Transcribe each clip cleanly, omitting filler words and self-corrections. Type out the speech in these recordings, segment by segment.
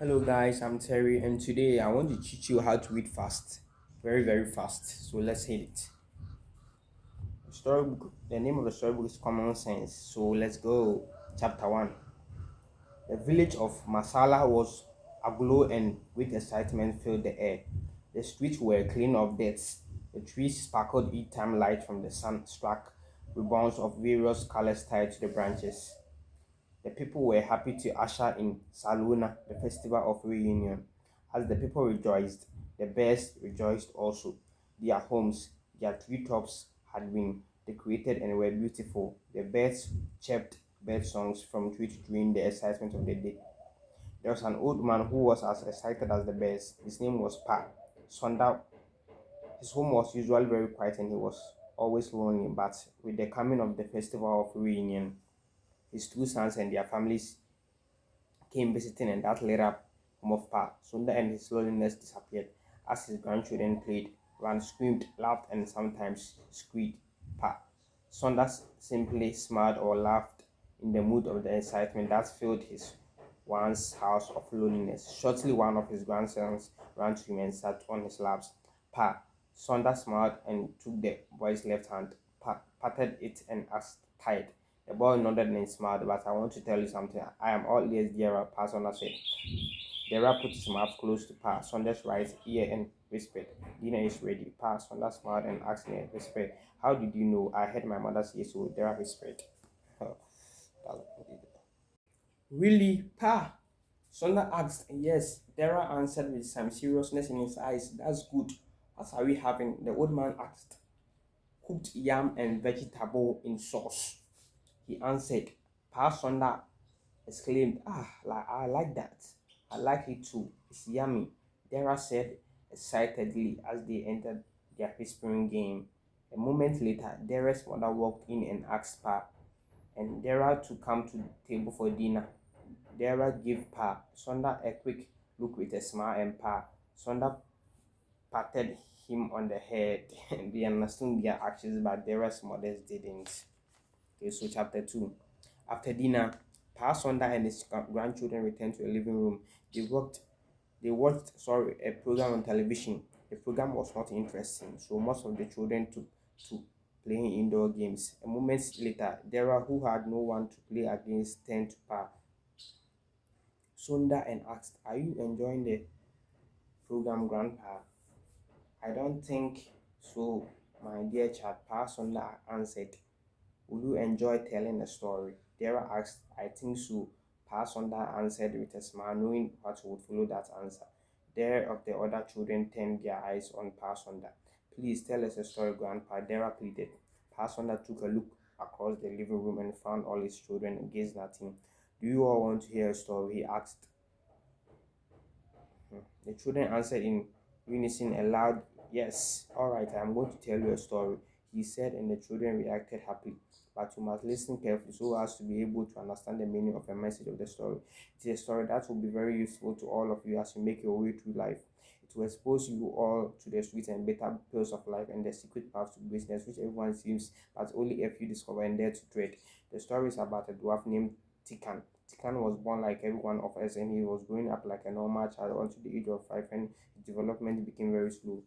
Hello guys, I'm Terry and today I want to teach you how to read fast. Very very fast. So let's hit it. Storybook. The name of the storybook is Common Sense. So let's go. Chapter 1. The village of Masala was aglow and with excitement filled the air. The streets were clean of debts. The trees sparkled each time light from the sun struck ribbons of various colors tied to the branches. The people were happy to usher in Saluna, the festival of reunion. As the people rejoiced, the birds rejoiced also. Their homes, their treetops had been decorated and were beautiful. The birds chirped bird songs from tree to tree in the excitement of the day. There was an old man who was as excited as the birds. His name was Pa. Sonda. His home was usually very quiet and he was always lonely, but with the coming of the festival of reunion, his two sons and their families came visiting, and that lit up home of Pa. Sunda and his loneliness disappeared as his grandchildren played, ran, screamed, laughed, and sometimes squeaked. Pa. Sunda simply smiled or laughed in the mood of the excitement that filled his once house of loneliness. Shortly, one of his grandsons ran to him and sat on his laps. Pa. Sunda smiled and took the boy's left hand, patted it, and asked, "Tired?" The boy nodded and smiled, but I want to tell you something. I am all ears, Dara, Pa Sonda said. Dara put his mouth close to Pa Sonda's right ear and whispered, "Dinner is ready." Pa Sonda smiled and asked in a whisper, "How did you know?" "I heard my mother say so," Dara whispered. Oh, really, Pa? Sonda asked. Yes, Dara answered with some seriousness in his eyes. "That's good. What are we having?" the old man asked. "Cooked yam and vegetable in sauce," he answered. Pa Sonda exclaimed, I like that. I like it too. It's yummy," Dara said excitedly as they entered their whispering game. A moment later, Dara's mother walked in and asked Pa and Dara to come to the table for dinner. Dara gave Pa Sonda a quick look with a smile, and Pa Sonda patted him on the head. They understood their actions, but Dara's mothers didn't. Okay, so chapter 2. After dinner, Pa Sonda and his grandchildren returned to the living room. They watched a program on television. The program was not interesting, so most of the children took to playing indoor games. A moment later, Dara, who had no one to play against, turned to Pa Sonda and asked, "Are you enjoying the program, Grandpa?" "I don't think so, my dear child," Pa Sonda answered. "Will you enjoy telling a story?" Dara asked. "I think so," Pa Sonda answered with a smile, knowing what would follow that answer. There of the other children turned their eyes on Pa Sonda. "Please tell us a story, Grandpa," Dara pleaded. Pa Sonda took a look across the living room and found all his children gazing at him. "Do you all want to hear a story?" he asked. The children answered in unison a loud yes. "All right, I am going to tell you a story," he said, and the children reacted happily. "But you must listen carefully so as to be able to understand the meaning of the message of the story. It is a story that will be very useful to all of you as you make your way through life. It will expose you all to the sweet and bitter pills of life and the secret paths to greatness which everyone seems, but only a few discover and dare to tread. The story is about a dwarf named Tikan. Tikan was born like every one of us, and he was growing up like a normal child until the age of 5, and his development became very slow.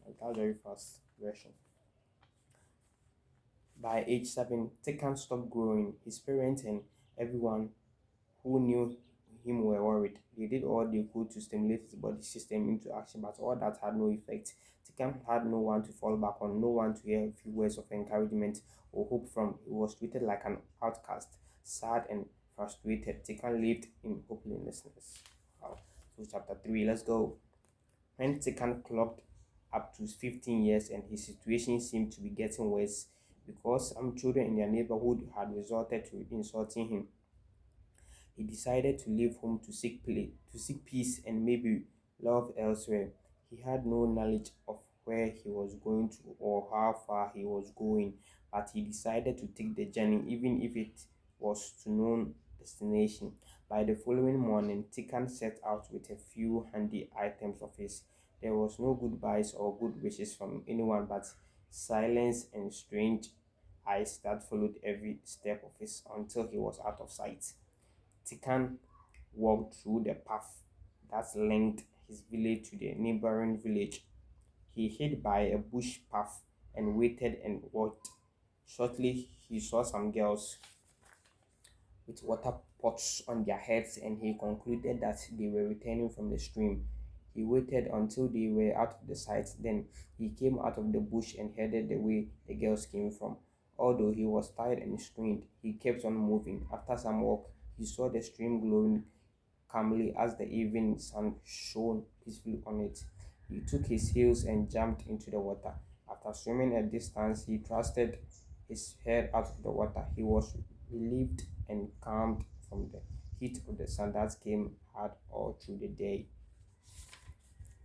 That's very fast version. By age 7, Tikan stopped growing. His parents and everyone who knew him were worried. They did all they could to stimulate his body system into action, but all that had no effect. Tikan had no one to fall back on, no one to hear a few words of encouragement or hope from. He was treated like an outcast, sad and frustrated. Tikan lived in hopelessness. Wow. So chapter 3, let's go. When Tikan clocked up to 15 years and his situation seemed to be getting worse because some children in their neighborhood had resorted to insulting him, he decided to leave home to seek peace and maybe love elsewhere. He had no knowledge of where he was going to or how far he was going, but he decided to take the journey even if it was to no destination. By the following morning, Tikan set out with a few handy items of his. There was no goodbyes or good wishes from anyone but silence and strange eyes that followed every step of his until he was out of sight. Tikan walked through the path that linked his village to the neighboring village. He hid by a bush path and waited and watched. Shortly, he saw some girls with water pots on their heads, and he concluded that they were returning from the stream. He waited until they were out of the sight. Then he came out of the bush and headed the way the girls came from. Although he was tired and strained, he kept on moving. After some walk, he saw the stream glowing calmly as the evening sun shone peacefully on it. He took his heels and jumped into the water. After swimming a distance, he thrusted his head out of the water. He was relieved and calmed from the heat of the sun that came hard all through the day.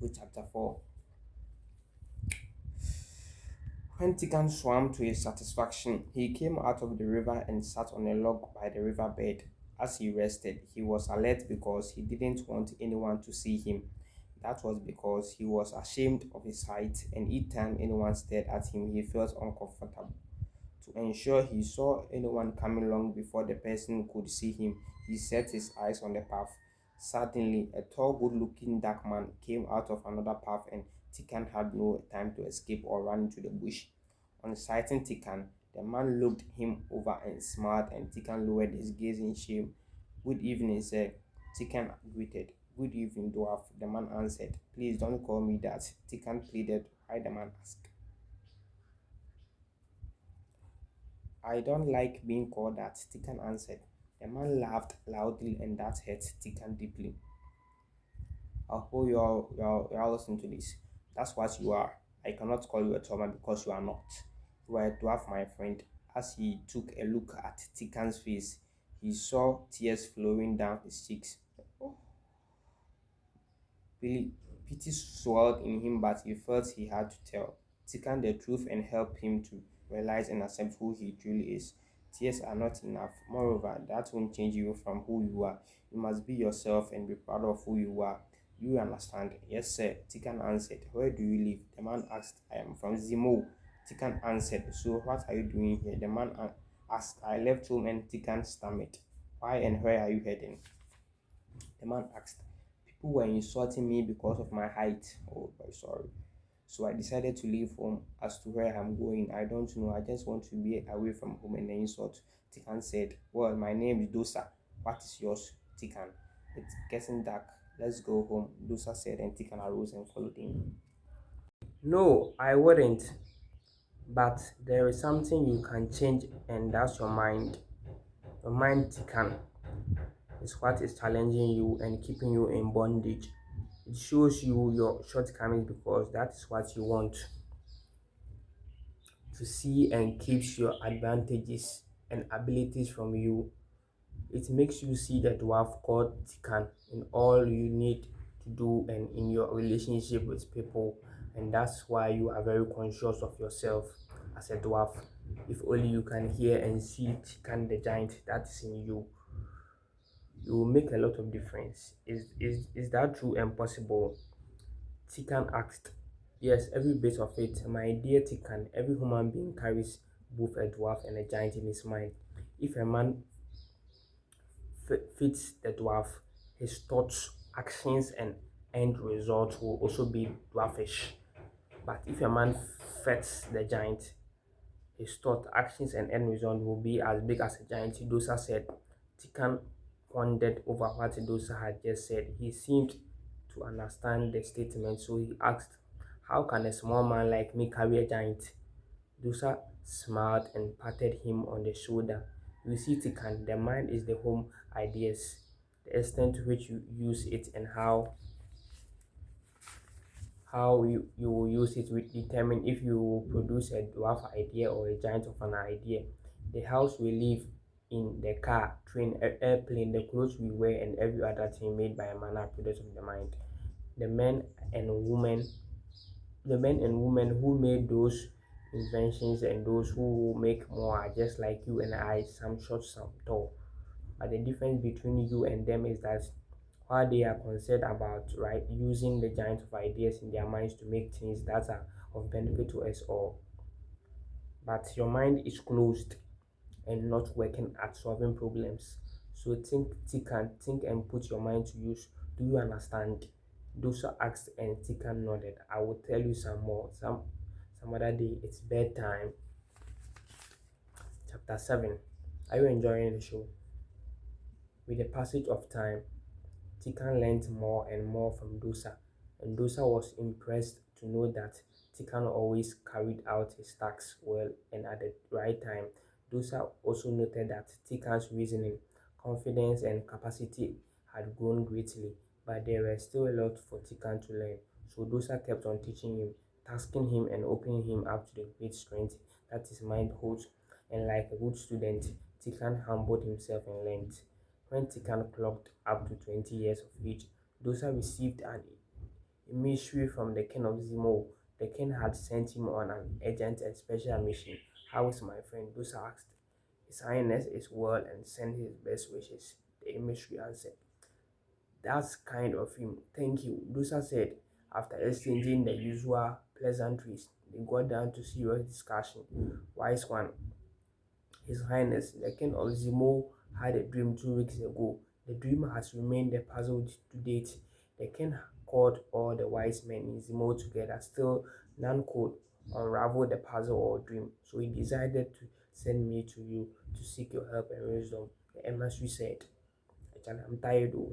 Luke chapter 4. When Tikan swam to his satisfaction, he came out of the river and sat on a log by the river bed. As he rested, he was alert because he didn't want anyone to see him. That was because he was ashamed of his height, and each time anyone stared at him, he felt uncomfortable. To ensure he saw anyone coming along before the person could see him, he set his eyes on the path. Suddenly, a tall, good-looking dark man came out of another path, and Tikan had no time to escape or run into the bush. On sighting Tikan, the man looked him over and smiled, and Tikan lowered his gaze in shame. "Good evening, sir," Tikan greeted. "Good evening, dwarf," the man answered. "Please don't call me that," Tikan pleaded. "Why?" the man asked. "I don't like being called that," Tikan answered. The man laughed loudly, and that hurt Tikan deeply. "I hope you all listen to this. That's what you are. I cannot call you a trauma because you are not. You are a dwarf, my friend." As he took a look at Tikan's face, he saw tears flowing down his cheeks. Really, pity swelled in him, but he felt he had to tell Tikan the truth and help him to realize and accept who he truly is. Tears are not enough. Moreover, that won't change you from who you are. You must be yourself and be proud of who you are. You understand? "Yes, sir," Tikan answered. "Where do you live?" the man asked. "I am from Zimo," Tikan answered. "So what are you doing here?" the man asked. "I left home," and Tikan stammered. "Why and where are you heading?" the man asked. "People were insulting me because of my height." "Oh boy, sorry. So I decided to leave home. As to where I'm going, I don't know. I just want to be away from home and the insult." Tikan said. "Well, my name is Dosa. What is yours?" "Tikan." "It's getting dark. Let's go home," Dosa said, and Tikan arose and followed him. "No, I wouldn't. But there is something you can change, and that's your mind. Your mind, Tikan, is what is challenging you and keeping you in bondage. It shows you your shortcomings because that is what you want to see and keeps your advantages and abilities from you. It makes you see the dwarf called Tikan in all you need to do and in your relationship with people, and that's why you are very conscious of yourself as a dwarf. If only you can hear and see Tikan the giant that is in you, it will make a lot of difference. Is that true and possible?" Tikan asked. "Yes, every bit of it, my dear Tikan. Every human being carries both a dwarf and a giant in his mind. If a man fits the dwarf, his thoughts, actions, and end result will also be dwarfish. But if a man fits the giant, his thought, actions, and end result will be as big as a giant," Dosa said. Tikan pondered over what Dosa had just said. He seemed to understand the statement, so he asked, "How can a small man like me carry a giant?" Dosa smiled and patted him on the shoulder. "You see, Tikan, the mind is the home ideas. The extent to which you use it and how you will use it will determine if you will produce a dwarf idea or a giant of an idea. The house we live in, the car, train, airplane, the clothes we wear, and every other thing made by a man are products of the mind. The men and women the men and women who made those inventions and those who will make more are just like you and I, some short, some tall. But the difference between you and them is that while they are concerned about right using the giant of ideas in their minds to make things that are of benefit to us all, but your mind is closed and not working at solving problems. So think, Tikan, think and put your mind to use. Do you understand? Dosa asked and Tikan nodded. I will tell you some more. Some other day. It's bedtime. Chapter 7. Are you enjoying the show? With the passage of time, Tikan learned more and more from Dosa, and Dosa was impressed to know that Tikan always carried out his tasks well and at the right time. Dosa also noted that Tikan's reasoning, confidence, and capacity had grown greatly, but there were still a lot for Tikan to learn. So Dosa kept on teaching him, tasking him, and opening him up to the great strength that his mind holds. And like a good student, Tikan humbled himself and learned. When Tikan clocked up to 20 years of age, Dosa received an emissary from the king of Zimo. The king had sent him on an urgent and special mission. How is my friend? Dosa asked. His Highness is well and sent his best wishes. The emissary answered. That's kind of him. Thank you. Dosa said. After exchanging the usual pleasantries, they got down to serious discussion. Wise one, his Highness, the King of Zemo, had a dream 2 weeks ago. The dream has remained a puzzle to date. The king called all the wise men in Zemo together. Still, none could unravel the puzzle or dream. So he decided to send me to you to seek your help and wisdom. The emissary said, I'm tired. Oh,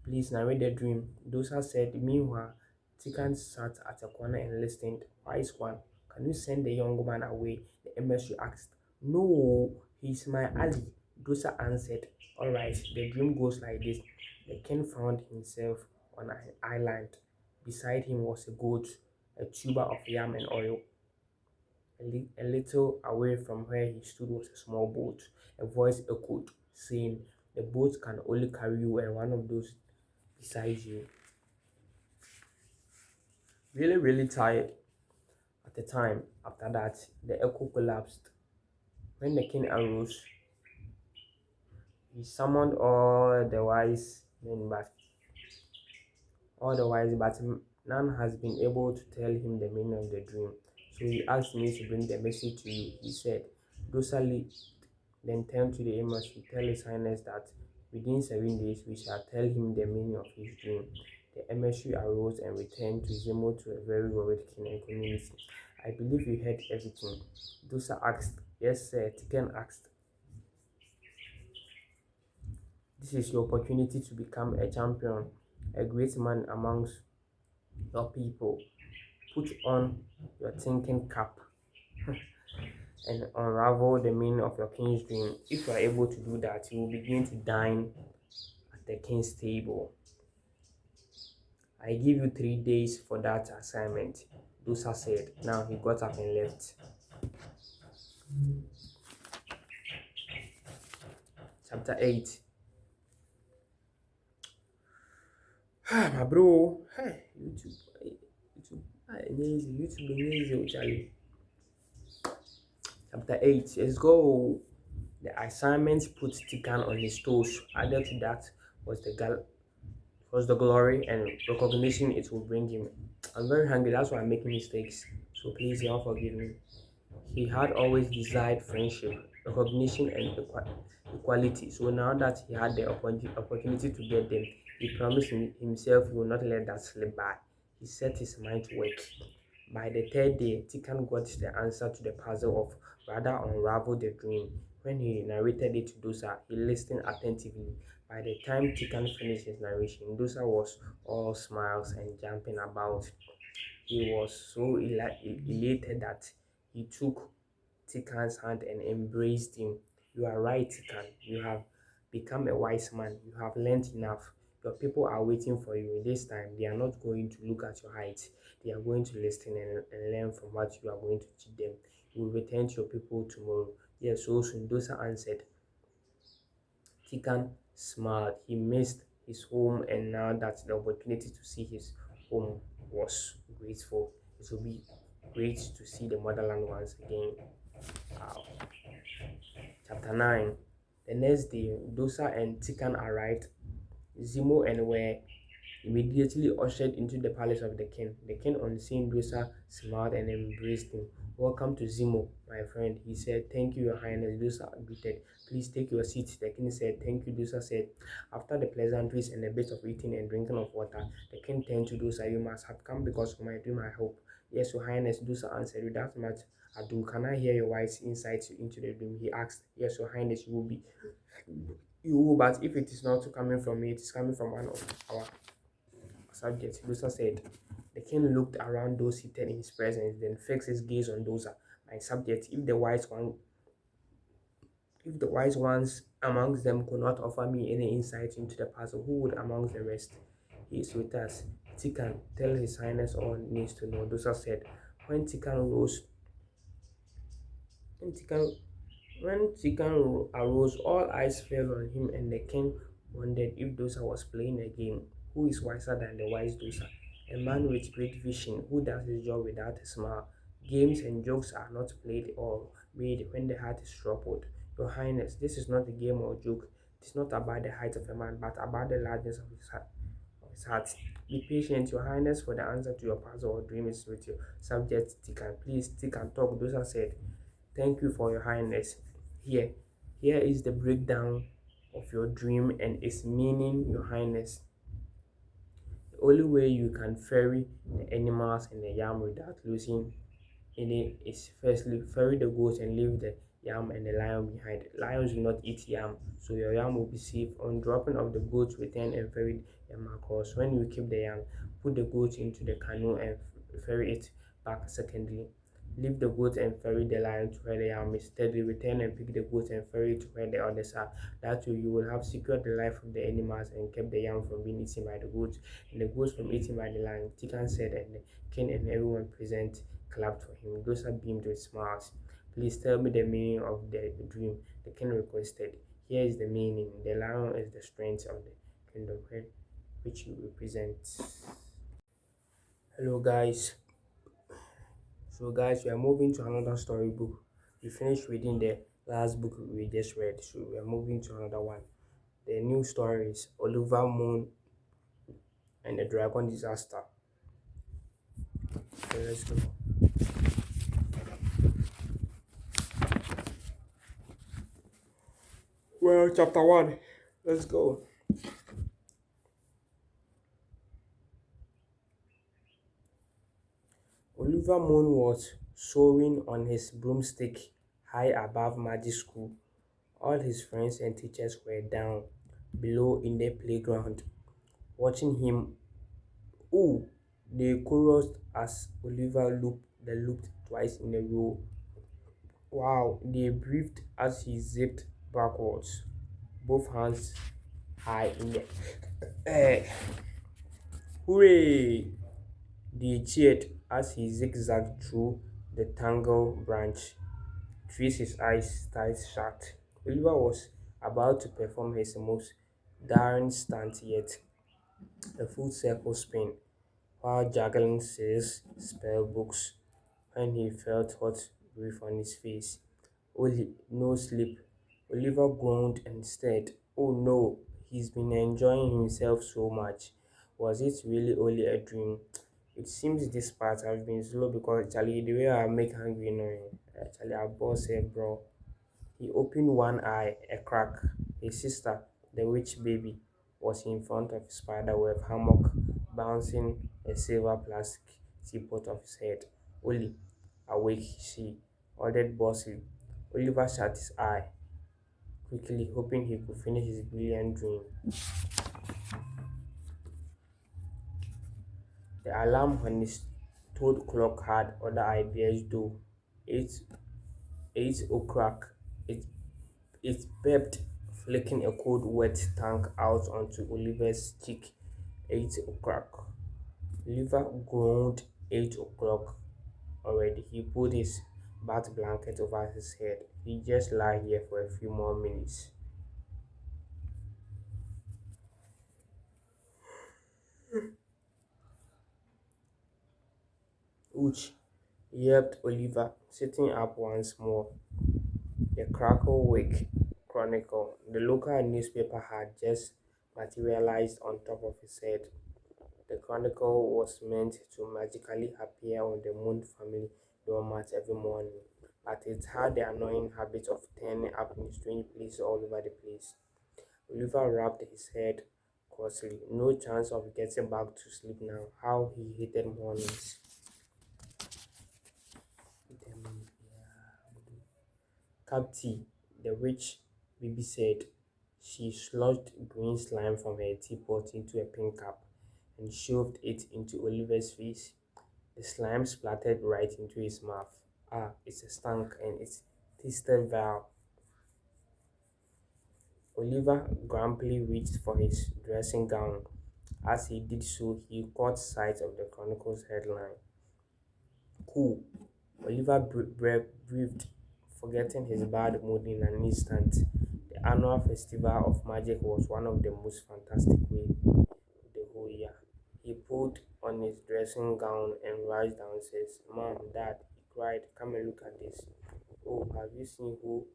please narrate the dream. Dosa said, meanwhile, Tikan sat at a corner and listened. Wise one, can you send the young man away? The emissary asked. No, he's my ally. Dosa answered. Alright, the dream goes like this. The king found himself on an island. Beside him was a goat, a tuber of yam and oil. A little away from where he stood was a small boat. A voice echoed, saying, the boat can only carry you and one of those beside you. Really, really tired at the time. After that, the echo collapsed. When the king arose, he summoned all the wise, but none has been able to tell him the meaning of the dream. So he asked me to bring the message to you. He said, Dosali then turned to the emissary, tell his highness that within 7 days we shall tell him the meaning of his dream. The emissary arose and returned to Zemo to a very worried king and community. I believe you heard everything. Dosa asked. Yes, sir. Tiken asked. This is your opportunity to become a champion, a great man amongst your people. Put on your thinking cap and unravel the meaning of your king's dream. If you are able to do that, you will begin to dine at the king's table. I give you 3 days for that assignment. Dosa said. Now he got up and left. Chapter 8. My bro. Hey, YouTube. YouTube. Amazing. YouTube amazing, Charlie. Chapter 8. Let's go. The assignment put Tikan on his toes. Added to that was the glory and recognition it will bring him. I'm very hungry, that's why I'm making mistakes. So please, y'all forgive me. He had always desired friendship, recognition, and equality. So now that he had the opportunity to get them, he promised himself he will not let that slip by. He set his mind to work. By the third day, Tikan got the answer to the puzzle of rather unravel the dream. When he narrated it to Dosa, he listened attentively. By the time Tikan finished his narration, Dosa was all smiles and jumping about. He was so elated that he took Tikan's hand and embraced him. You are right, Tikan. You have become a wise man. You have learned enough. Your people are waiting for you. This time, they are not going to look at your height. They are going to listen and learn from what you are going to teach them. You will return to your people tomorrow. Yes, so Sundosa answered. Tikan smiled. He missed his home, and now that the opportunity to see his home was grateful, it will be great to see the motherland once again. Wow. Chapter 9. The next day, Dosa and Tikan arrived. Zimo and were immediately ushered into the palace of the king. The king, on seeing Dosa, smiled and embraced him. "Welcome to Zimo, my friend," he said. "Thank you, Your Highness," Dosa greeted. "Please take your seat," the king said. "Thank you," Dosa said. After the pleasantries and a bit of eating and drinking of water, the king turned to Dosa. "You must have come because of my dream, I hope." "Yes, Your Highness," Dosa answered. "Without much ado, can I hear your wise insights into the dream?" he asked. "Yes, Your Highness, you will, but if it is not coming from me, it is coming from one of our subjects," Dosa said. The king looked around those seated in his presence, then fixed his gaze on Dosa. "My subjects, if the wise ones amongst them could not offer me any insight into the puzzle, who would amongst the rest? He is with us. Tikan, tell his highness all needs to know," Dosa said. When Tikan rose, when Tikan When Chicken arose, all eyes fell on him, and the king wondered if Dosa was playing a game. Who is wiser than the wise Dosa? A man with great vision who does his job without a smile. Games and jokes are not played or made when the heart is troubled. Your Highness, this is not a game or joke. It is not about the height of a man, but about the largeness of his heart. Be patient, Your Highness, for the answer to your puzzle or dream is with you. Subject Tikan. Please, Tikan, talk, Dosa said. "Thank you for your highness. Here, here is the breakdown of your dream and its meaning, Your Highness. The only way you can ferry the animals and the yam without losing any is firstly ferry the goats and leave the yam and the lion behind. Lions do not eat yam, so your yam will be safe. On dropping of the goats, return and ferry yam across. When you keep the yam, put the goats into the canoe and ferry it back. Secondly, leave the goat and ferry the lion to where the yam is. Thirdly, return and pick the goat and ferry it to where the others are. That way, you will have secured the life of the animals and kept the yam from being eaten by the goats and the goats from eaten by the lion," Tikan said, and the king and everyone present clapped for him. Dosa beamed with smiles. "Please tell me the meaning of the dream," the king requested. "Here is the meaning. The lion is the strength of the kingdom which you represent." Hello, guys. So, guys, we are moving to another storybook. We finished reading the last book we just read, so we are moving to another one. The new story is Oliver Moon and the Dragon Disaster. So, let's go. Well, chapter 1. Let's go. Oliver Moon was soaring on his broomstick high above magic school. All his friends and teachers were down below in the playground, watching him. "Ooh!" they chorused as Oliver looped twice in a row. "Wow!" they breathed as he zipped backwards, both hands high in the air. "Hooray!" they cheered as he zigzagged through the tangled branch trees, his eyes tight shut. Oliver was about to perform his most daring stunt yet, a full circle spin, while juggling his spell books, when he felt hot breath on his face. Only no sleep. Oliver groaned and stared. Oh no, he's been enjoying himself so much. Was it really only a dream? It seems this part has been slow because Charlie, the way I make hungry knowing. Charlie, I boss a bro. He opened one eye, a crack. His sister, the witch baby, was in front of his spiderweb hammock, bouncing a silver plastic teapot off his head. "Ollie, awake," she ordered bossy. Oliver shut his eye quickly, hoping he could finish his brilliant dream. The alarm on his toad clock had other ideas though. Eight, 8 o'clock. It It beeped, flicking a cold, wet tongue out onto Oliver's cheek. 8 o'clock. Oliver groaned. 8 o'clock already. He pulled his bat blanket over his head. He just lie here for a few more minutes. Ouch, yelped Oliver, sitting up once more. The Cracklewick Chronicle, the local newspaper, had just materialized on top of his head. The chronicle was meant to magically appear on the Moon family doormat every morning, but it had the annoying habit of turning up in strange places all over the place. Oliver rubbed his head crossly. No chance of getting back to sleep now. How he hated mornings. Capty, the witch, Bibi said. She sludged green slime from her teapot into a pink cup and shoved it into Oliver's face. The slime splattered right into his mouth. Ah, it's a stank and it tasted vile. Oliver grumpily reached for his dressing gown. As he did so, he caught sight of the Chronicle's headline. Cool. Oliver breathed, forgetting his bad mood in an instant. The annual festival of magic was one of the most fantastic ways the whole year. He put on his dressing gown and rushed downstairs. Mom, Dad, he cried, come and look at this. Oh, have you seen who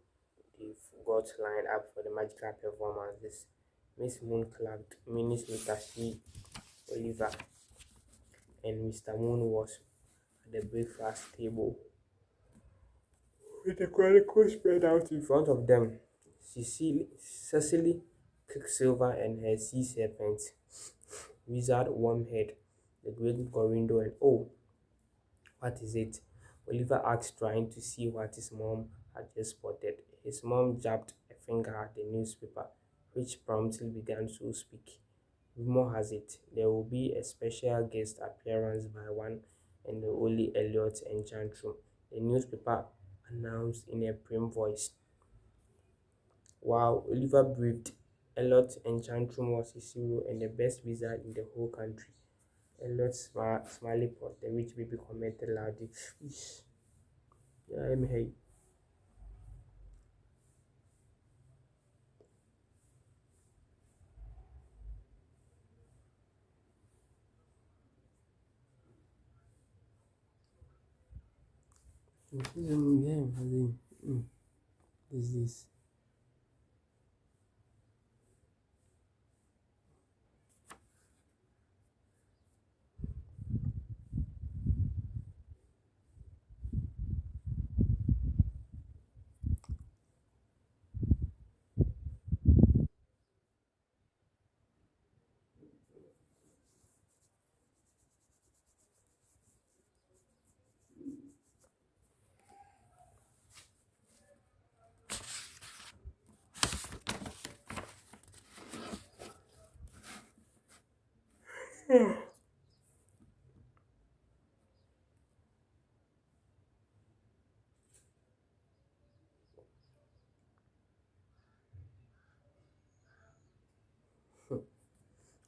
they've got lined up for the magical performance? This Miss Moon clapped minutes later. She, Oliver, and Mr. Moon was at the breakfast table with the chronicle spread out in front of them. Cecily Quicksilver and her sea serpent, Wizard Wormhead, the Great Gorindo, and oh, what is it? Oliver asked, trying to see what his mom had just spotted. His mom jabbed a finger at the newspaper, which promptly began to speak. Rumor has it there will be a special guest appearance by one and the only Elliot Enchantrum, the newspaper announced in a prim voice. Wow, Oliver breathed. Elliot Enchantrum was his hero and the best wizard in the whole country. Elliot smiley pot, the rich baby commented loudly. Ish, yeah, I'm hey. Yeah, is this?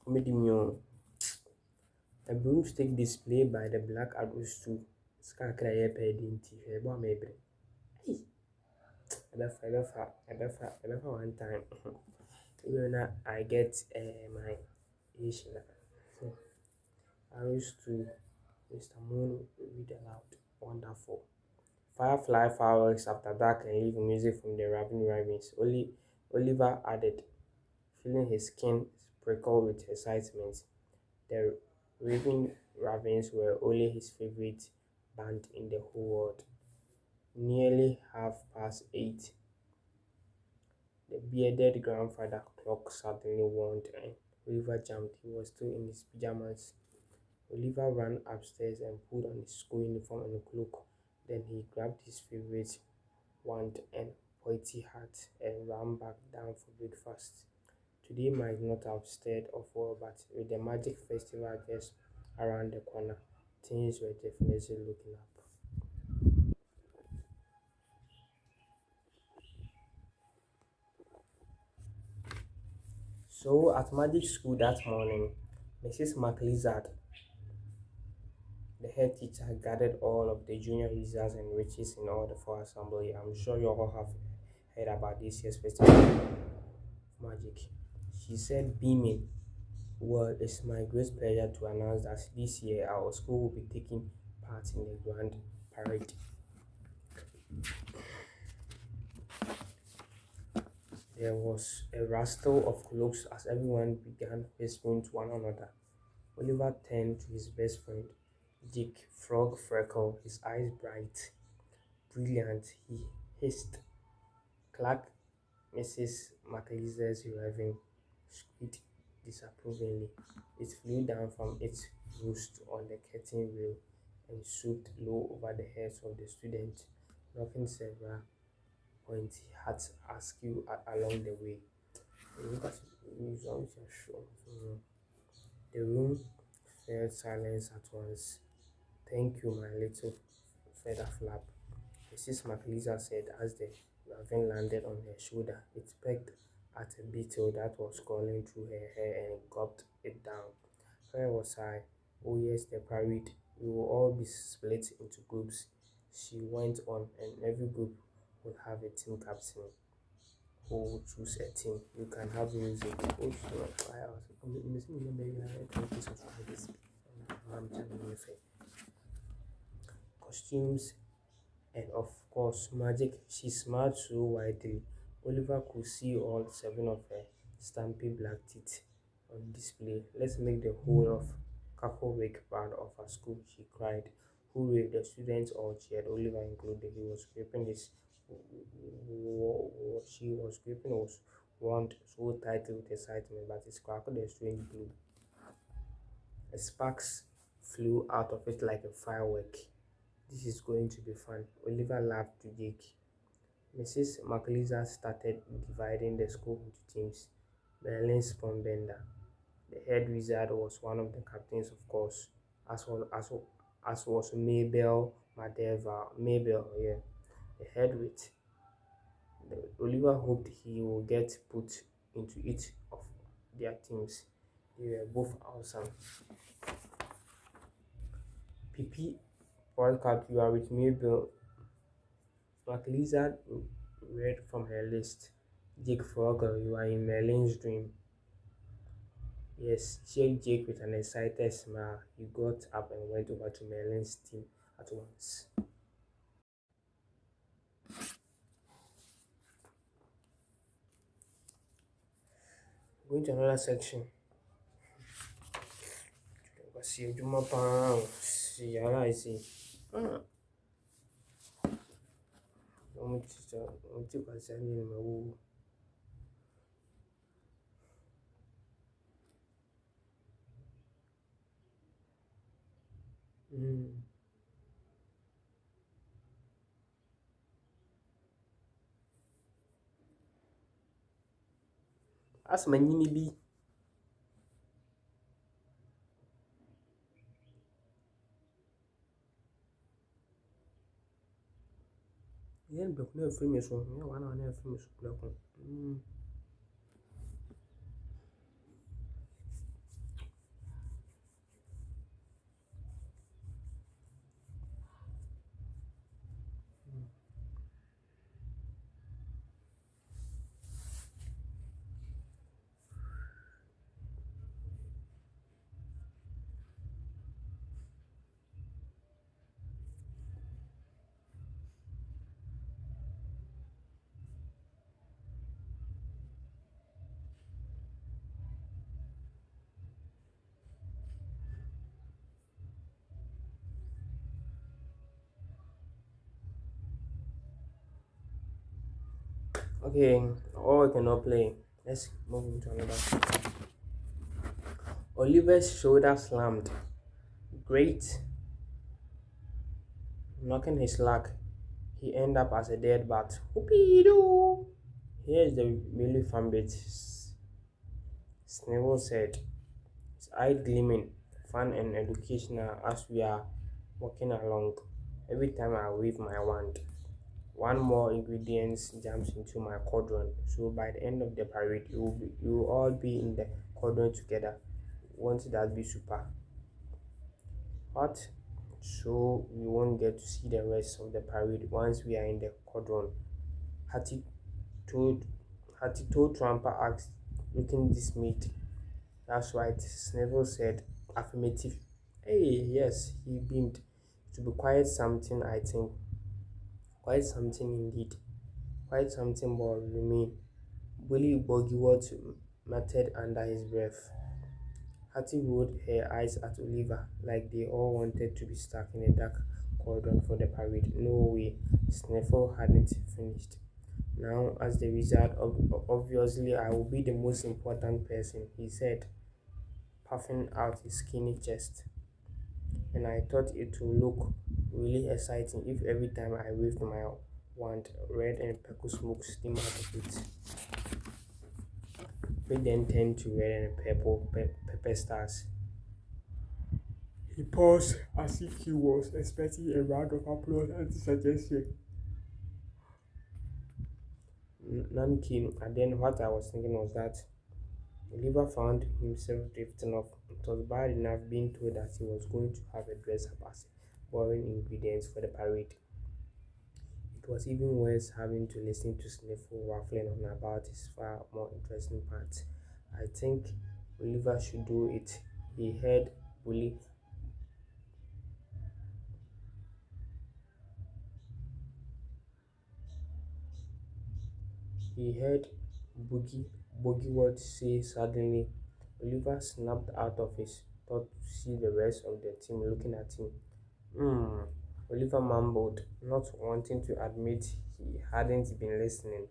Comedy me. A broomstick display by the Black Arrows too. Skakra ye pedinti. Ebo mebre. Ebefa one time. When I get my Ishila. Arrows to Mr. Moon read aloud. Wonderful. Firefly fireworks after dark and leave music from the Raven Ravens. Only Oliver added, feeling his skin prickle with excitement. The Raven Ravens were only his favorite band in the whole world. Nearly 8:30, the bearded grandfather clock suddenly warned and Oliver jumped. He was still in his pajamas. Oliver ran upstairs and put on his school uniform and cloak. Then he grabbed his favorite wand and pointy hat and ran back down for breakfast. Today might not have stirred of all, but with the magic festival just around the corner, things were definitely looking up. So at magic school that morning, Mrs. McLizard, the head teacher, gathered all of the junior wizards and witches in order for assembly. I'm sure you all have heard about this year's festival of magic. She said, beaming, well, it's my great pleasure to announce that this year our school will be taking part in the grand parade. There was a rustle of cloaks as everyone began whispering to one another. Oliver turned to his best friend, Dick Frog Freckle, his eyes bright. Brilliant, he hissed. Clark, Mrs. McAllister's raven squeaked disapprovingly. It flew down from its roost on the curtain rail and swooped low over the heads of the students, knocking several pointy hats askew along the way. The room fell silence at once. Thank you, my little feather flap, Mrs. McLeesa said as the raven landed on her shoulder. It pecked at a beetle that was crawling through her hair and gulped it down. Where was I? Oh, yes, the parade. We will all be split into groups, she went on, and every group will have a team captain who will choose a team. You can have music. Oh, sure. I was missing the baby. I can't subscribe this. I'm telling you, costumes, and of course magic. She smiled so widely Oliver could see all seven of her stumpy black teeth on display. Let's make the whole of Cacklewick proud of our school, she cried. Hooray, the students all cheered, Oliver included. He was gripping his she was gripping his wand so tightly with excitement, but it crackled a strange blue. Sparks flew out of it like a firework. This is going to be fun. Oliver laughed to Jake. Mrs. McLeesa started dividing the school into teams. Merlin Spoonbender, the head wizard, was one of the captains, of course, as was Mabel Madeva. Mabel, yeah, the head wit. Oliver hoped he would get put into each of their teams. They were both awesome. PP Podcast, you are with Mabel. McLeesa read from her list. Jake Frogger, you are in Merlin's dream. Yes, cheered Jake with an excited smile. He got up and went over to Merlin's team at once. Going to another section. See Juma Pang. See, I see. As my nini be. Yan block no free me so. Yeah, one on free me so block. Okay, or I cannot play. Let's move into another. Oliver's shoulder slammed. Great, knocking his luck. He ended up as a dead bat. Whoopee-doo! Here's the really fun bit. Snivel said, his eye gleaming, fun and educational as we are walking along. Every time I wave my wand, one more ingredient jumps into my cauldron. So by the end of the parade, you will all be in the cauldron together. Won't that be super? What? So we won't get to see the rest of the parade once we are in the cauldron. Hattie told Hattie told Tramper asked, looking dismayed. That's right, Snivel said, affirmative. Hey, yes, he beamed. To be quite something, I think. Quite something indeed. Quite something but remain. Willie Boggyworth muttered under his breath. Hattie rolled her eyes at Oliver like they all wanted to be stuck in a dark corridor for the parade. No way, Sniffle hadn't finished. Now, as the wizard, obviously I will be the most important person, he said, puffing out his skinny chest. And I thought it would look really exciting if every time I waved my wand, red and purple smoke steamed out of it. We then turned to red and purple pepper stars. He paused as if he was expecting a round of applause and suggestion. None came, and then what I was thinking was that Oliver found himself drifting off. It was bad enough being told that he was going to have a dress up as boring ingredients for the parade. It was even worse having to listen to Sniffle waffling on about his far more interesting parts. I think Oliver should do it. He heard Bully he heard Boogie say suddenly. Oliver snapped out of his thought to see the rest of the team looking at him. Hmm, Oliver mumbled, not wanting to admit he hadn't been listening.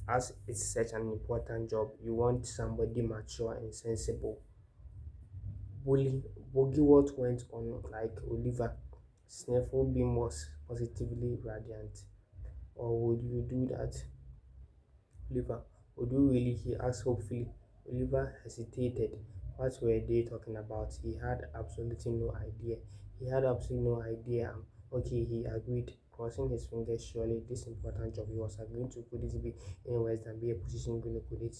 As it's such an important job, you want somebody mature and sensible. Bully Bogeyworth went on like Oliver. Sniffle beam was positively radiant. Or would you do that, Oliver? Would you really? He asked hopefully. Oliver hesitated. What were they talking about? He had absolutely no idea. He had absolutely no idea. Okay, he agreed, crossing his fingers. Surely this important job he was agreeing to couldn't be any worse than be a position going to put it.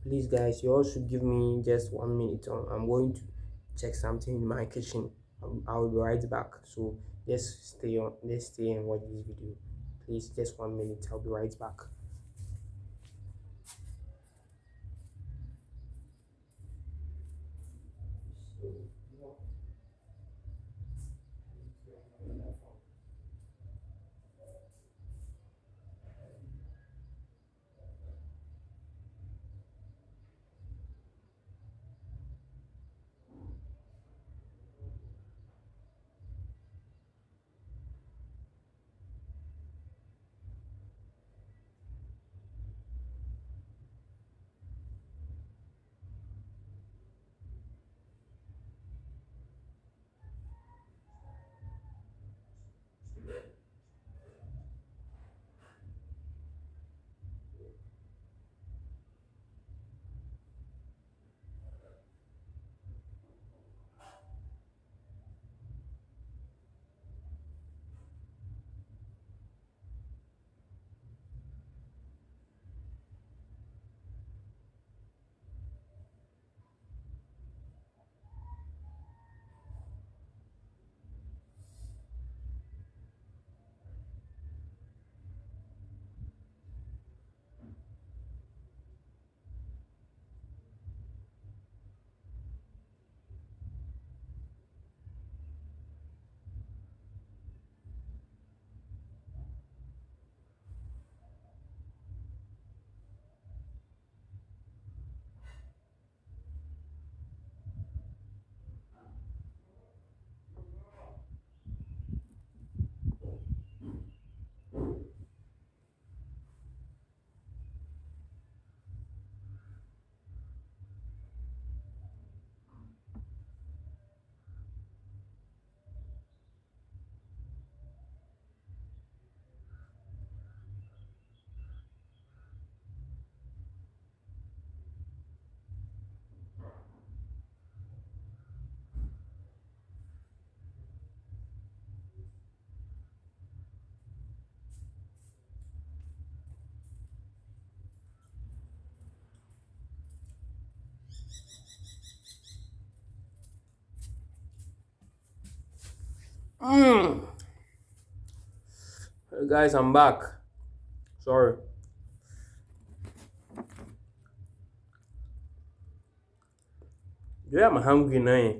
Please, guys, you all should give me just 1 minute. I'm going to check something in my kitchen. I'll be right back. So just stay on. Let's stay and watch this video. Please, just 1 minute. I'll be right back. Hey guys, I'm back. Sorry. Yeah, I'm hungry now.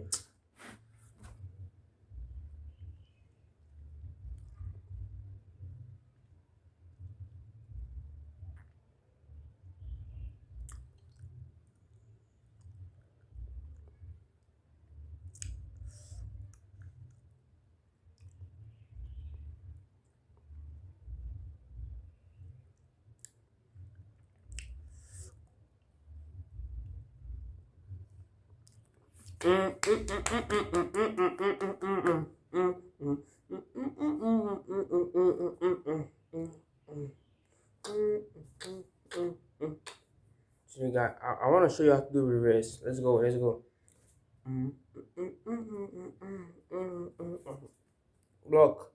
So you got, I want to show you how to do reverse. Let's go, let's go. Block,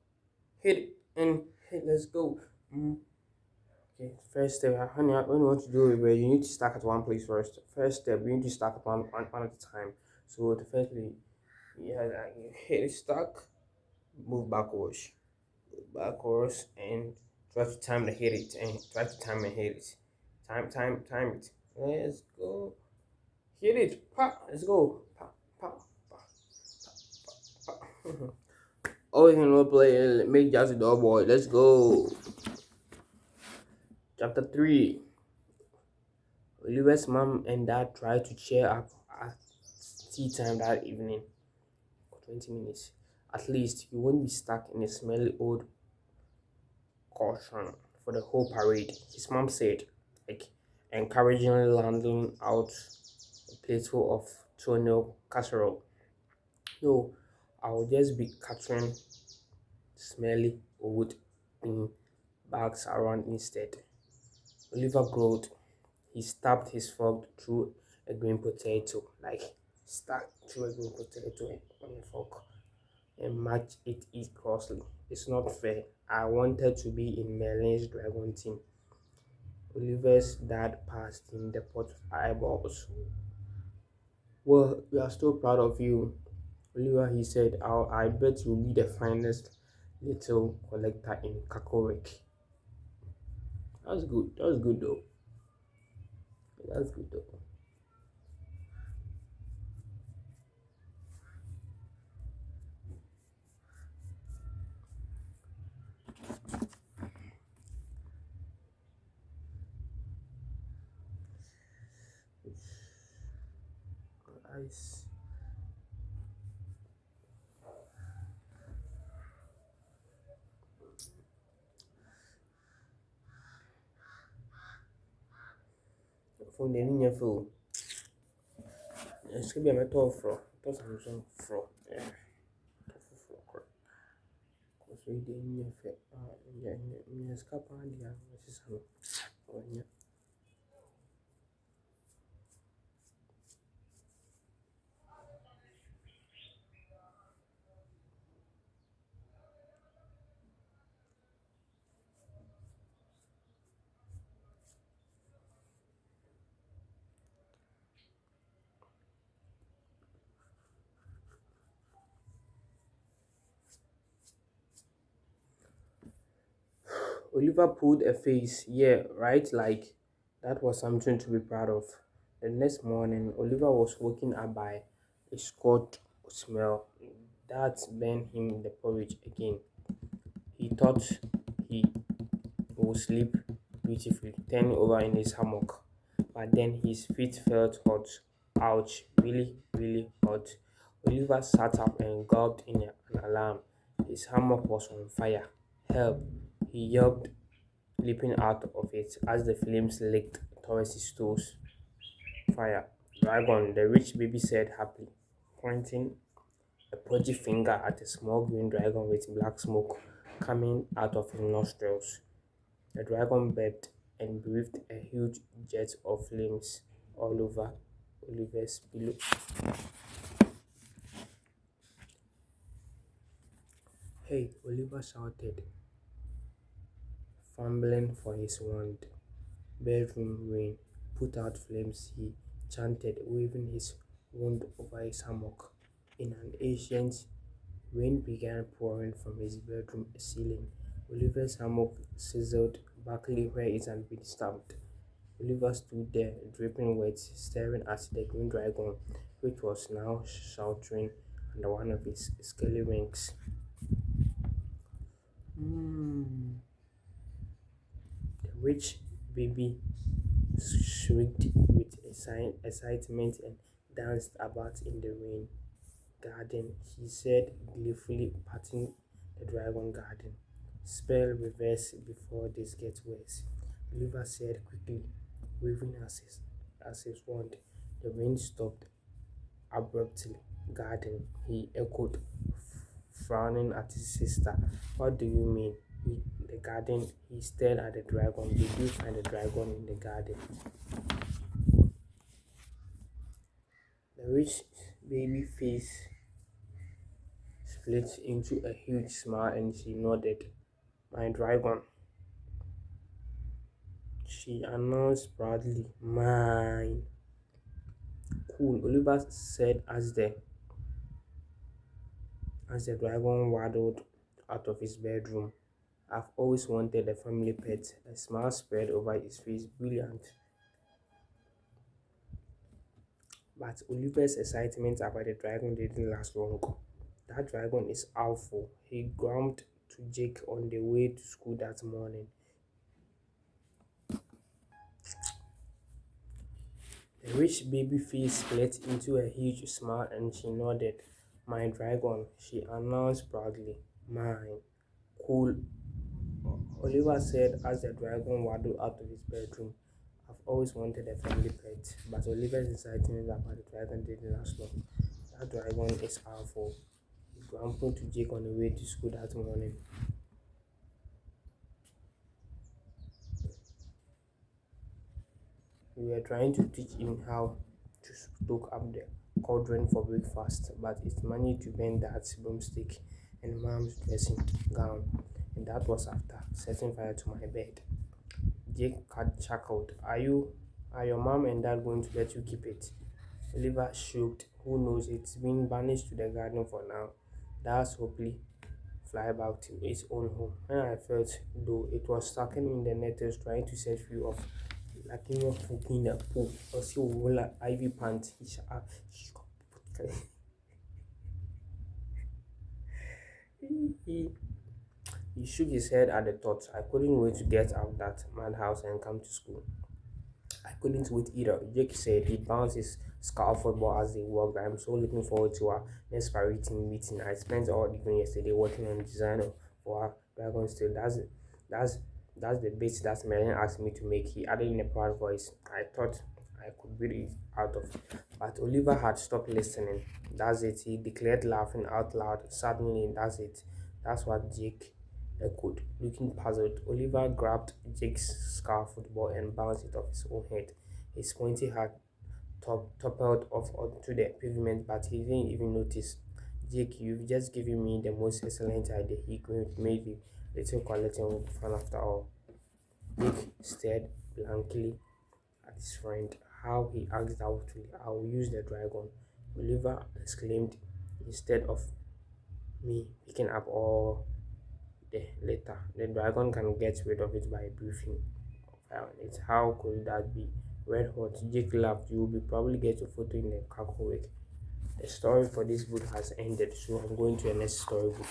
hit it, and hit, let's go. Okay, first step, when you want to do reverse, you need to start at one place first. First step, you need to start at one at a time. So the first place, yeah, like you hit it, stuck, move backwards, and try to time to hit it, and try to time and hit it. Time it. Let's go. Hit it. Pop. Let's go. Pop, pop, pop, pop, pop. Always in one play. Make just a dog boy. Let's go. Chapter 3. Oliver's mom and dad tried to cheer up at tea time that evening for 20 minutes. At least you won't be stuck in a smelly old caution for the whole parade, his mom said, like encouragingly landing out a plateful of toenail casserole. No, I'll just be catching smelly old bean bags around instead. Oliver growled. He stabbed his fork through a green potato, like stuck through a green potato on a fork, and matched it eat crossly. It's not fair. I wanted to be in Merlin's dragon team. Oliver's dad passed him the pot of eyeballs. Well, we are still proud of you, Oliver, he said. I bet you'll be the finest little collector in Kakorick. That's good. That's good though. That's good though. Nice. From the new film, it's gonna be a metal fro. That's Samsung fro. Yeah. Fro. Because we didn't new fit. Yeah, yeah, scapa and yeah, which is yeah. Oliver pulled a face. Yeah, right? Like, that was something to be proud of. The next morning, Oliver was woken up by a scotch smell. That burned him the porridge again. He thought he would sleep beautifully, turning over in his hammock. But then his feet felt hot. Ouch, really, really hot. Oliver sat up and gulped in an alarm. His hammock was on fire. Help! He yelped, leaping out of it as the flames licked towards his toes. Fire. Dragon, the rich baby said happily, pointing a pudgy finger at a small green dragon with black smoke coming out of his nostrils. The dragon burped and breathed a huge jet of flames all over Oliver's pillow. Hey, Oliver shouted, fumbling for his wand. Bedroom rain, put out flames, he chanted, waving his wand over his hammock. In an instant, rain began pouring from his bedroom ceiling. Oliver's hammock sizzled backly where it had been stamped. Oliver stood there, dripping wet, staring at the green dragon, which was now sheltering under one of his scaly wings. Mm. The rich baby shrieked with excitement and danced about in the rain garden, he said gleefully, patting the dragon garden. Spell reverse before this gets worse, Oliver said quickly, waving as his wand. The rain stopped abruptly. Garden, he echoed, frowning at his sister. What do you mean? The garden, he stared at the dragon. Did you find the dragon in the garden? The rich baby face split into a huge smile and she nodded. My dragon, she announced proudly. Mine. Cool, Oliver said as the dragon waddled out of his bedroom. I've always wanted a family pet. A smile spread over his face. Brilliant. But Oliver's excitement about the dragon didn't last long. That dragon is awful, he grumbled to Jake on the way to school that morning. The rich baby face split into a huge smile and she nodded. My dragon, she announced proudly. Mine. Cool, Oliver said as the dragon waddled out of his bedroom. I've always wanted a family pet, but Oliver's excitement about the dragon didn't last long. That dragon is awful. He grumbled to Jake on the way to school that morning. We were trying to teach him how to stoke up the cauldron for breakfast, but it managed to bend that broomstick and Mom's dressing gown, and that was after setting fire to my bed. Jake had chuckled. Are your mom and dad going to let you keep it? Oliver shrugged. Who knows? It's been banished to the garden for now. That's hopefully fly back to its own home. When I felt, though, it was stuck in the nettles trying to set free of lakini fucking the pool. Also, whole ivy pants. He he shook his head at the thought. I couldn't wait to get out of that madhouse and come to school. I couldn't wait either. Jake said he bounced his scarf football as they walked. I'm so looking forward to our next parenting meeting. I spent all evening yesterday working on the design for our dragon still. That's that's the bit that Marian asked me to make. He added in a proud voice. I thought I could beat it out of. But Oliver had stopped listening. That's it, he declared, laughing out loud. Suddenly, that's it. That's what Jake echoed, looking puzzled. Oliver grabbed Jake's scarf football and bounced it off his own head. His pointy hat toppled off onto the pavement, but he didn't even notice. Jake, you've just given me the most excellent idea. He could made the little collection fun after all. Jake stared blankly at his friend. How, he asked doubtfully. I'll use the dragon, Oliver exclaimed, instead of me picking up all the later. The dragon can get rid of it by breathing fire on it. How could that be? Red hot. Jake laughed. You will be probably get your photo in the cackle week. The story for this book has ended, so I'm going to the next storybook.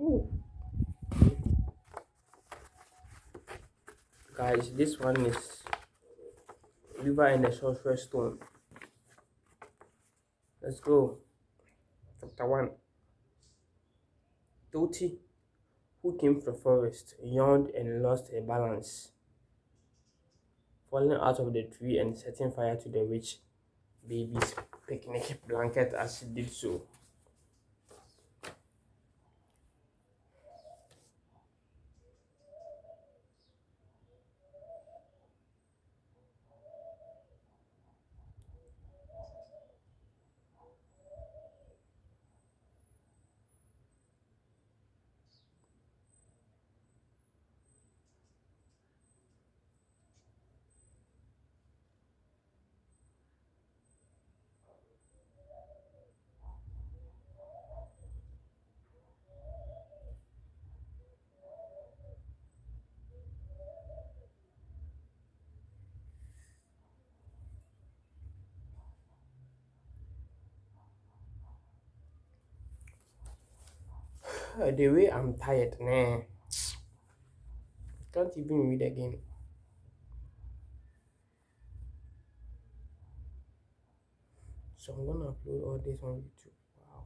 Ooh. Guys, this one is Oliver and the Sorcerer's Stone. Let's go. Chapter 1. Doti, who came from the forest, yawned and lost her balance, falling out of the tree and setting fire to the witch baby's picnic blanket as she did so. The way I'm tired, nah, can't even read again. So I'm gonna upload all this on YouTube. Wow,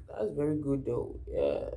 that's very good though. Yeah.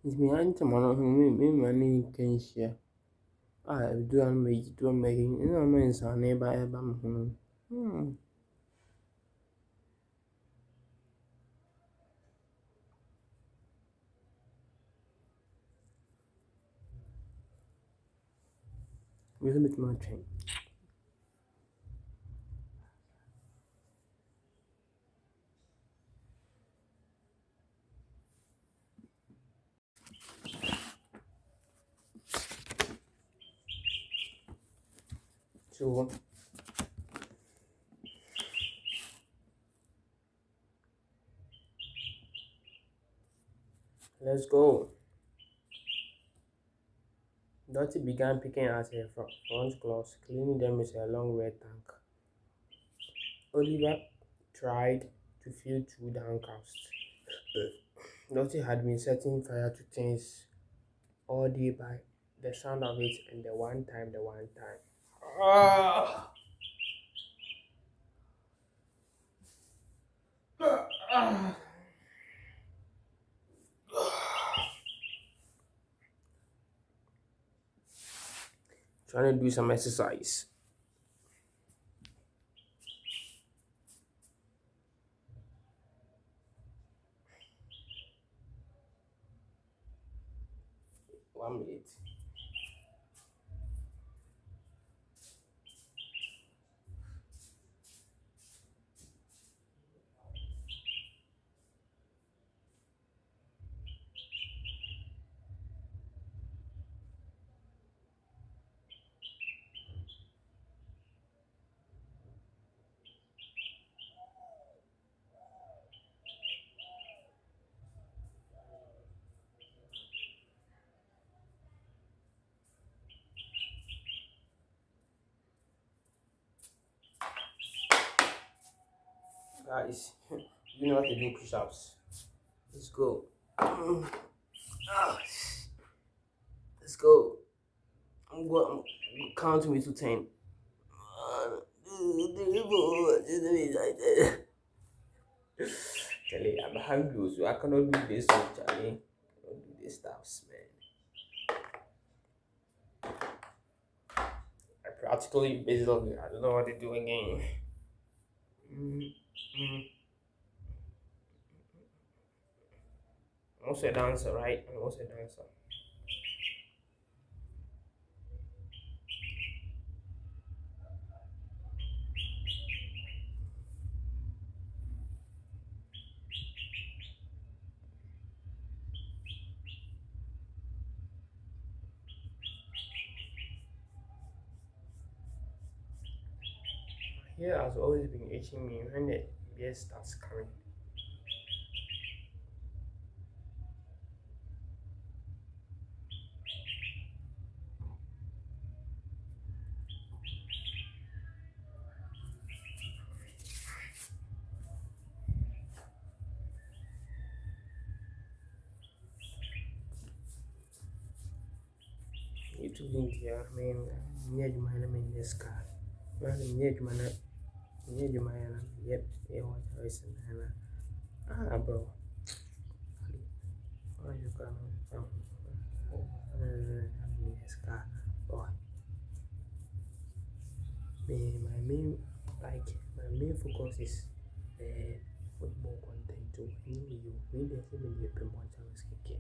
It's me anytime I know me money can share. Ah, do a making, you know, my son, neighbor, Ebam. Really bit my train. So let's go. Dottie began picking at her front claws, cleaning them with a long red tank. Oliver tried to feel through the handcuffs. Dottie had been setting fire to things all day by the sound of it and the one time. Ah! Ah! Trying to do some exercise. One minute. Guys, you know how to do push-ups. Let's go. Ah, let's go. I'm going. Count me to 10. One, two, three, four. Charlie, I'm hungry, so I cannot do this. So Charlie, I cannot do this stuff, man. I practically basically I don't know what to do again. Mm, mm. I'm also a dancer, right? I'm also a dancer. Hair has always been itching me when the beard starts coming. It will be here, I mean, near you, my name in this car. Well, near you, man, near you, my yep, yeah, what I was in bro. Why you come from? In this car, boy. My main, like, my main focus is football content too. Anyway, you maybe I think maybe a more chance keke.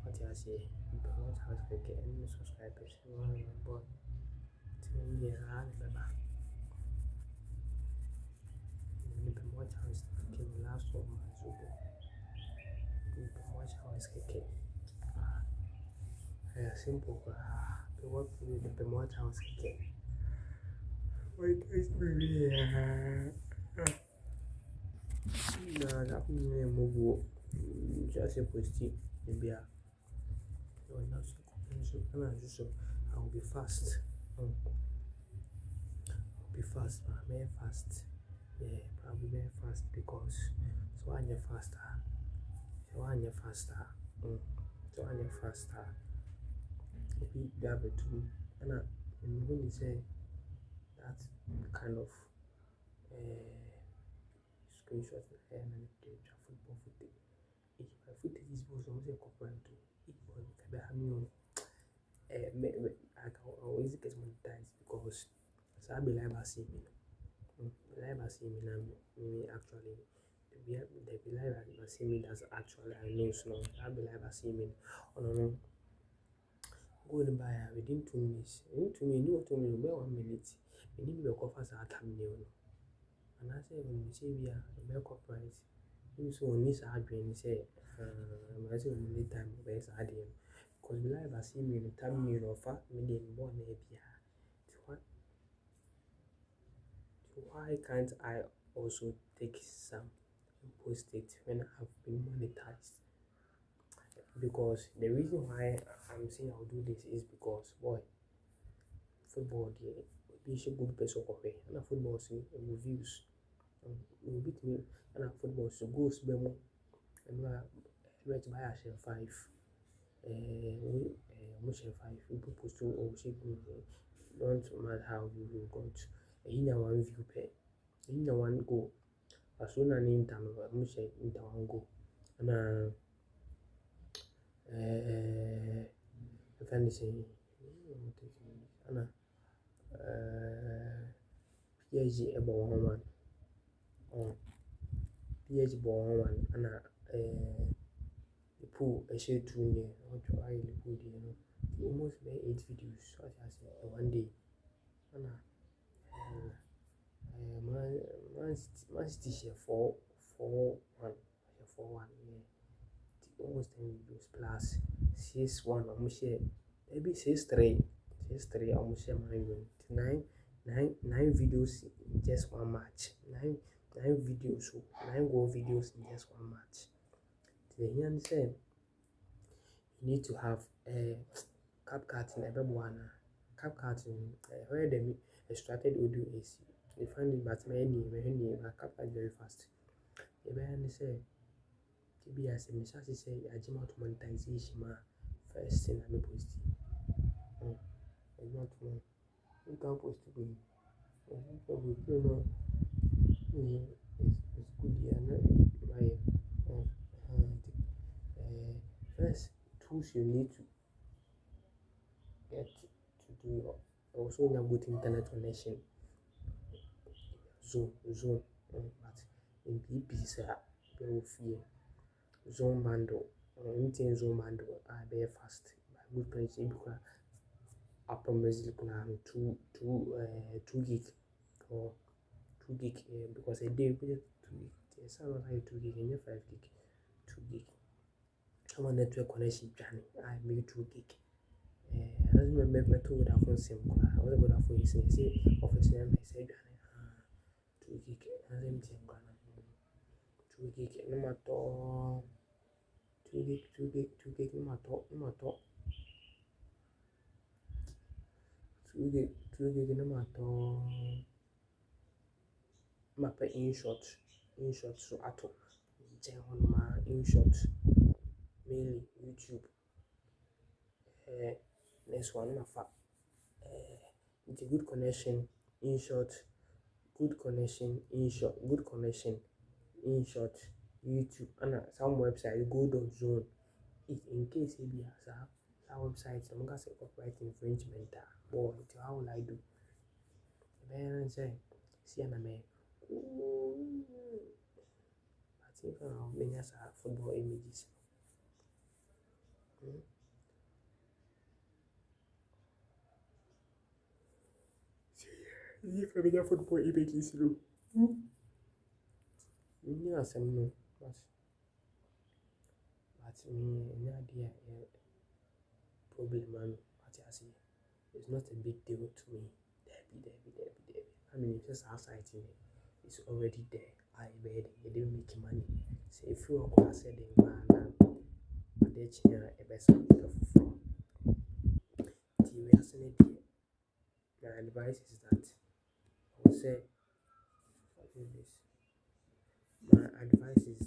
What I say, more chance keke, and subscribers. But maybe I remember. Maybe more chance keke last 4 months ago. Maybe more chance keke. Simple. The work with the more chance keke. Wait, it's really na that move just a posting maybe so I will be fast. Be fast, very fast. Yeah, probably very fast because so I'm faster. So I'm faster. So I'm faster. Maybe that too. And when you say that kind of screenshot and football footage. If my footage is supposed to be corporate to it was I can always get monetized because so I be live as me. Live as me now me actually the be live as me that's actually I know so I be live as me on no going by within 2 minutes. Within 2 minutes, you know 2 minutes, about 1 minute. We need to be covered as a thumbnail. And I say when you say we are a corporate, you so on this admin say I say we need time best admin because we live as me in thumbnail of a million more maybe. Why can't I also take some and post it when I've been monetized? Because the reason why I'm saying I'll do this is because boy, football be a good person of and a football see reviews. Will beat me and a football so goes bemo and let's buy a share 5. We share 5. We post to or share don't matter how you will got in one view pay. In one go. As soon as in time we share into one go. And if anything and PhD about 1 PhD about 1 and the pool I share 2 in there. I really good, you know. Almost 8 videos so I say one day. And Man City share 4-1. Share 4-1, yeah. Almost 10 videos plus 6-1. Almost share maybe 6-3. 6-3. Almost share my win. 9 videos in just one match. 9 videos, so 9 goal videos in just one match. You understand? You need to have a CapCut in everyone. CapCut where the extracted audio is. You find it, but many CapCut very fast. You better say, TBS, I say, I jam out monetization first thing I post. I not one. You can't post to be. It's good here. First tools you need to get to do also a good internet connection. Zoom, but in BBC, very fear. Zoom bundle, anything Zoom bundle, I very fast. Good price because I promise you can have 2 gig or 2 gig because a day with 2 gig. Yes, I don't have 2 gig and 5 gig, 2 gig. I'm on network connection journey. I make 2 gig. I don't remember my two Vodafone SIM. I was Vodafone say office and I said cake, empty and granite. Two cake, no matter. Two cake, no matter, no matter. Two cake, no matter. Mappa in short, so at all. On my in short, mainly YouTube. Next one, my it's a good connection. In short, good connection. In short, good connection. In short, YouTube. And some website go to zone. If in case it be as a website, I'm gonna say copyright infringement. Boy, how will I do? Then say, see, I'm a man. I think many as football images. If I mean football images, you know, some no, but me, any idea, problem, man, what I see, it's not a big deal to me. Debbie. I mean, it's just outside in it. It's already there. I bet it didn't make money. So if you are said in man, they change a best from TV as an idea. My advice is that I would say, what is this? My advice is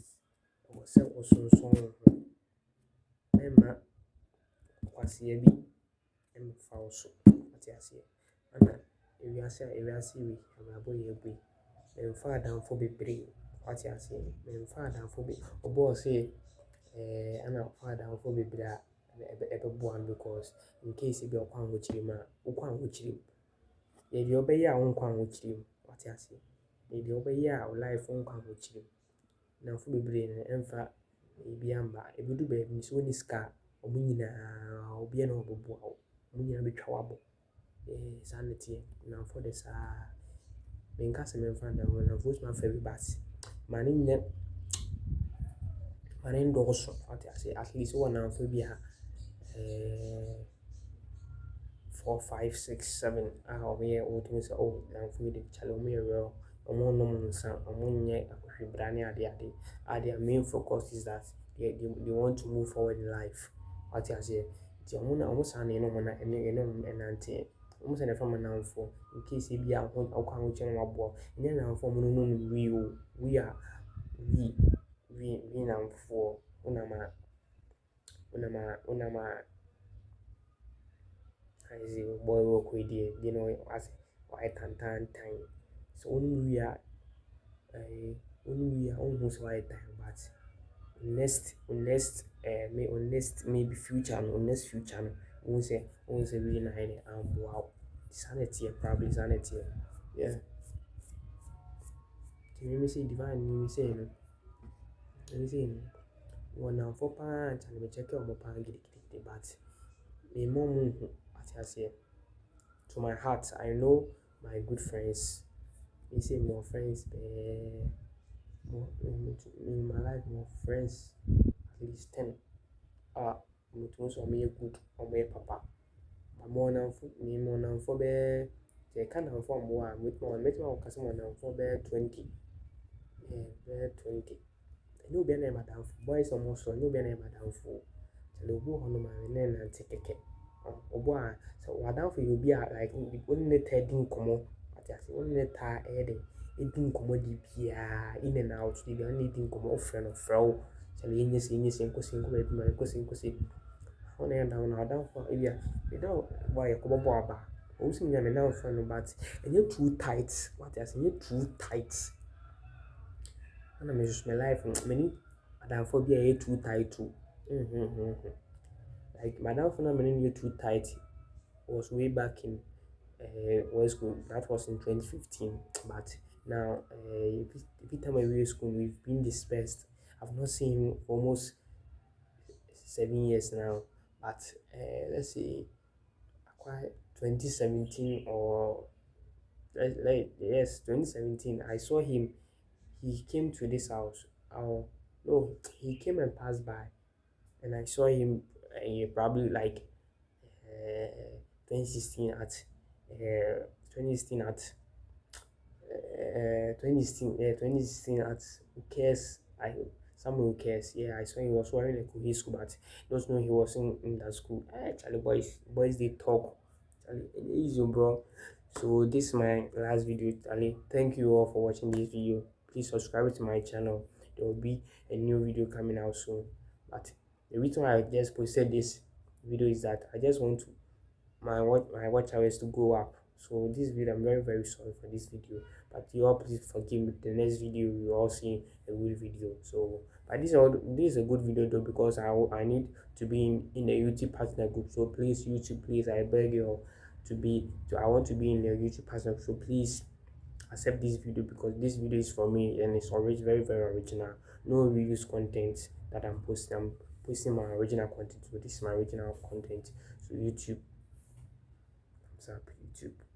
I would say also song. Emma, what's here be? Emma Fauso. What I say? And if you see, we have a boy, my father for be brave. What I say? My father for be. Oh, boss say. Ana father for be bra ebe boan because in case e be okwan wo chirim a okwan wo chirim ye de obeye a wonkwan wo chirim what you say ye de obeye a life wonkwan wo chirim na fo be bre ne emfa e bi amba e bi du be bi so ni ska omu nyina obi na obobo a omu nyina betwa wabo sanity na for the sa me nka se me mfa na wo na voice ma fa bi bat mane nyɛ mane ndɔɔso what I say at least one amphibia 4, 5, 6, 7 we would say oh amphibia chalomia well among no son among yet brani their main focus is that they want to move forward in life what I say the almost an and auntie almost an from an for in case he be out on channel board and then I'm for we are we now for unama I say boy work with you know as why time so when we are almost white time but next maybe future no next future no won't say we nine and wow sanity probably sanity yeah me say divine me say no me say no one for pants and me check out my pan giddy but me mom what I say to my heart I know my good friends me say more friends more in my life more friends at least 10 so me good or me papa but more than for be they kind of form one with more make more customer than for be 20 be 20 no be na madam boys almost so no be na madam for tell obo hono ma na na keke obo a so wadam for you be like only 13 komo ati ase only ta ede edin komo di bia in and out di only edin komo ofre no fro tell yenyese nkosi be ma nkosi on and down wadam for bia you know why komo bo aba o si nya me na for no but enye too tight what I say enye too tight and I'm just my life many madam for be too tight too. Like madam for many too tight was way back in West School. That was in 2015. But now every time I reach school, we've been dispersed. I've not seen him almost 7 years now. But let's say quite 2017 or yes 2017. I saw him. He came to this house. Oh no, he came and passed by, and I saw him probably like 2016 at 2016 at 2016, yeah, 2016 at Cares. I Samuel Cares. Yeah, I saw he was wearing a Kogi school, but don't know he was in that school. Charlie boys they talk. Charlie, easy bro. So this is my last video, Charlie. Thank you all for watching this video. Please subscribe to my channel. There will be a new video coming out soon. But the reason why I just posted this video is that I just want to my watch hours to go up. So this video, I'm very sorry for this video, but you all please forgive me. The next video you all see a real video. So but this is a good video though, because I need to be in the YouTube partner group. So please YouTube, please, I beg you all I want to be in the YouTube partner group. So please accept this video, because this video is for me and it's already very original. No reuse content that I'm posting my original content. So this is my original content. So YouTube, what's up YouTube?